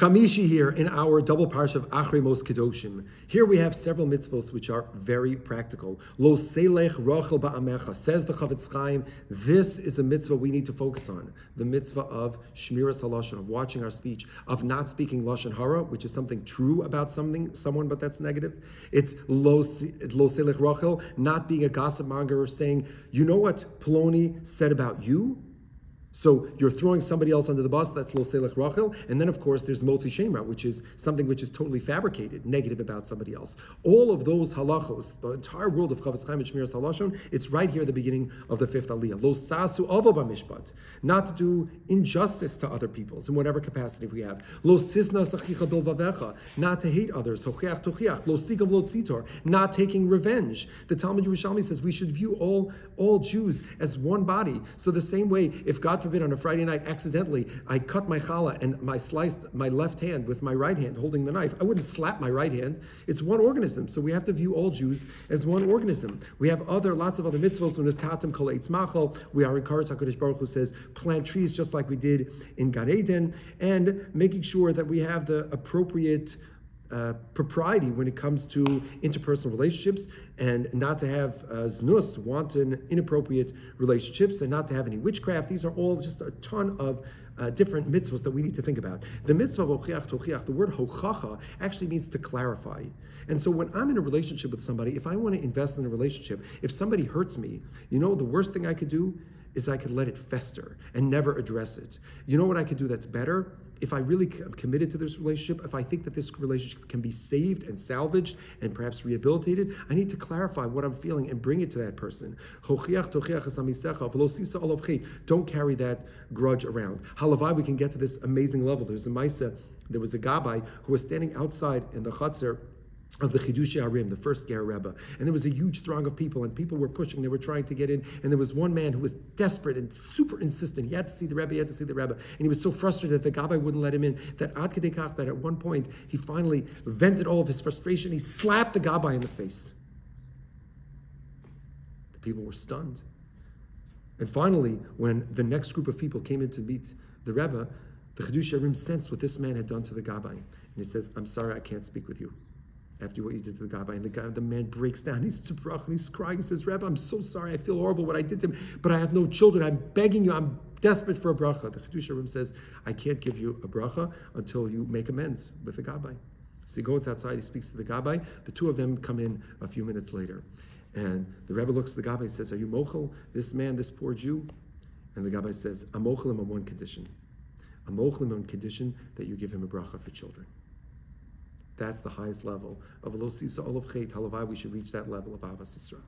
Chamishi here in our double parsha of Acharei Mot-Kedoshim. Here we have several mitzvos which are very practical. Lo selech rochel ba'amecha, says the Chavetz Chaim. This is a mitzvah we need to focus on. The mitzvah of shmiras halashon, of watching our speech, of not speaking lashon hara, which is something true about someone, but that's negative. It's lo selech rochel, not being a gossip monger, saying, you know what Ploni said about you? So you're throwing somebody else under the bus, that's lo selech rachel. And then, of course, there's motzi shemra, which is something which is totally fabricated, negative about somebody else. All of those halachos, the entire world of Chavetz Chaim and Shmiras Halashon, it's right here at the beginning of the fifth aliyah. Lo sasu avo b'mishpat, not to do injustice to other peoples in whatever capacity we have. Lo sisna sachicha bilvavecha, not to hate others. Hochiach tochiach. Lo sigam lo tzitor, not taking revenge. The Talmud Yerushalmi says we should view all Jews as one body. So the same way, if God forbid on a Friday night accidentally I cut my challah and I sliced my left hand with my right hand holding the knife, I wouldn't slap my right hand. It's one organism. So we have to view all Jews as one organism. We have lots of other mitzvahs. When it's tatam kol eitz machal, we are encouraged. HaKadosh Baruch Hu says plant trees just like we did in Gan Eden, and making sure that we have the appropriate propriety when it comes to interpersonal relationships, and not to have znus, wanton, inappropriate relationships, and not to have any witchcraft. These are all just a ton of different mitzvahs that we need to think about. The mitzvah of hochiach tochiach, the word hochacha, actually means to clarify. And so when I'm in a relationship with somebody, if I want to invest in a relationship, if somebody hurts me, the worst thing I could do is I could let it fester and never address it. You know what I could do that's better? If I really am committed to this relationship, if I think that this relationship can be saved and salvaged and perhaps rehabilitated, I need to clarify what I'm feeling and bring it to that person. Don't carry that grudge around. Halavai, we can get to this amazing level. There was a Gabbai who was standing outside in the chutzner of the Chidushei Harim, the first Ger Rebbe, and there was a huge throng of people, and people were pushing, they were trying to get in, and there was one man who was desperate and super insistent. He had to see the Rebbe, and he was so frustrated that the Gabbai wouldn't let him in, that ad kedei kach, that at one point, he finally vented all of his frustration, he slapped the Gabbai in the face. The people were stunned. And finally, when the next group of people came in to meet the Rebbe, the Chidushei Harim sensed what this man had done to the Gabbai, and he says, I'm sorry, I can't speak with you after what you did to the Gabbai. And the man breaks down, he's tzibruch, and he's crying, he says, Rebbe, I'm so sorry, I feel horrible what I did to him, but I have no children, I'm begging you, I'm desperate for a bracha. The Chidushei Harim says, I can't give you a bracha until you make amends with the Gabbai. So he goes outside, he speaks to the Gabbai, the two of them come in a few minutes later. And the Rebbe looks at the Gabbai and says, are you mochel, this man, this poor Jew? And the Gabbai says, I'm mochel him on one condition. I'm mochel him on condition that you give him a bracha for children. That's the highest level of lo sisa olav chet. Halavai, we should reach that level of Avas Yisrael.